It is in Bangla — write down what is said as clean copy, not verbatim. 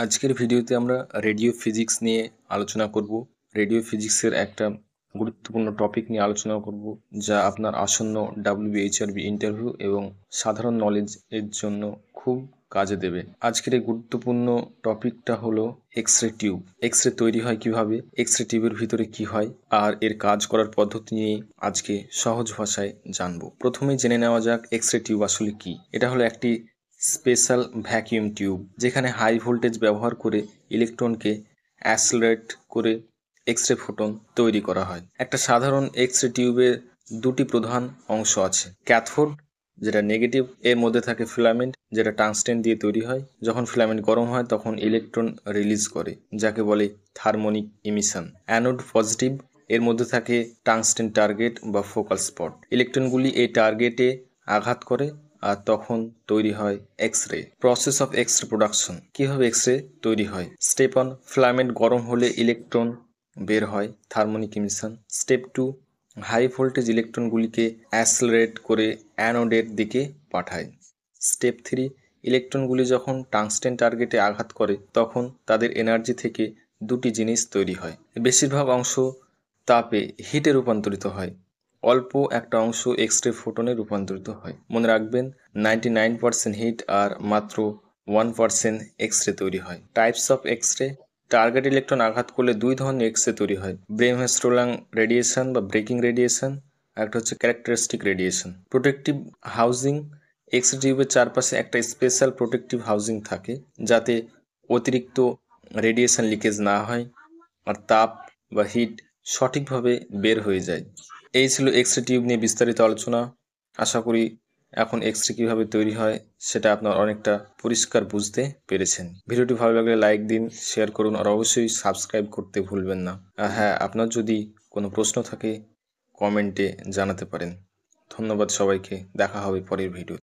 আজকের ভিডিওতে আমরা রেডিও ফিজিক্স নিয়ে আলোচনা করব। রেডিও ফিজিক্সের একটা গুরুত্বপূর্ণ টপিক নিয়ে আলোচনা করব, যা আপনার আসন্ন WBHRB ইন্টারভিউ এবং সাধারণ নলেজ এর জন্য খুব কাজে দেবে। আজকের এই গুরুত্বপূর্ণ টপিকটা হলো X ray tube. X ray তৈরি হয় কিভাবে, এক্স রে টিউবের ভিতরে কি হয়, আর এর কাজ করার পদ্ধতি নিয়ে আজকে সহজ ভাষায় জানবো। প্রথমেই জেনে নেওয়া যাক এক্স রে টিউব আসলে কি। এটা হলো একটি স্পেশাল ভ্যাকিউম টিউব, যেখানে হাই ভোল্টেজ ব্যবহার করে ইলেকট্রনকে অ্যাসিলারেট করে এক্স রে ফোটন তৈরি করা হয়। একটা সাধারণ এক্স রে টিউবের দুটি প্রধান অংশ আছে। ক্যাথোড, যেটা নেগেটিভ, এর মধ্যে থাকে ফিলামেন্ট, যেটা টাংস্টেন দিয়ে তৈরি হয়। যখন ফিলামেন্ট গরম হয় তখন ইলেকট্রন রিলিজ করে, যাকে বলে থার্মোনিক ইমিশন। অ্যানোড পজিটিভ, এর মধ্যে থাকে টাংস্টেন টার্গেট বা ফোকাল স্পট। ইলেকট্রনগুলি এই টার্গেটে আঘাত করে আর তখন তৈরি হয় X ray. Process of X ray production. কীভাবে এক্স রে তৈরি হয়? স্টেপ 1, ফিলামেন্ট গরম হলে ইলেকট্রন বের হয়, থার্মোনিক ইমিশন। স্টেপ 2, হাই ভোল্টেজ ইলেকট্রনগুলিকে অ্যাসিলারেট করে অ্যানোডের দিকে পাঠায়। স্টেপ 3, ইলেকট্রনগুলি যখন টাংস্টেন টার্গেটে আঘাত করে তখন তাদের এনার্জি থেকে দুটি জিনিস তৈরি হয়। বেশিরভাগ অংশ তাপে হিটে রূপান্তরিত হয়, অল্প একটা অংশ এক্স রে ফোটনে রূপান্তরিত হয়। মনে রাখবেন, 99% হিট আর মাত্র 1% এক্স রে তৈরি হয়। Types of X ray. Target electron আঘাত করলে দুই ধরনের এক্স রে তৈরি হয়: ব্রেমহেস্ট্রোলাং রেডিয়েশন বা ব্রেকিং রেডিয়েশন, একটা হচ্ছে characteristic radiation. Protective housing. X ray টিউবের চারপাশে একটা স্পেশাল প্রোটেক্টিভ হাউজিং থাকে, যাতে অতিরিক্ত রেডিয়েশন লিকেজ না হয় আর তাপ বা হিট সঠিকভাবে বের হয়ে যায়। এই ছিল এক্স রে টিউব নিয়ে বিস্তারিত আলোচনা। আশা করি এখন এক্স রে কীভাবে তৈরি হয় সেটা আপনার অনেকটা পরিষ্কার বুঝতে পেরেছেন। ভিডিওটি ভালো লাগলে লাইক দিন, শেয়ার করুন আর অবশ্যই সাবস্ক্রাইব করতে ভুলবেন না। আর হ্যাঁ, আপনার যদি কোনো প্রশ্ন থাকে কমেন্টে জানাতে পারেন। ধন্যবাদ সবাইকে, দেখা হবে পরের ভিডিও।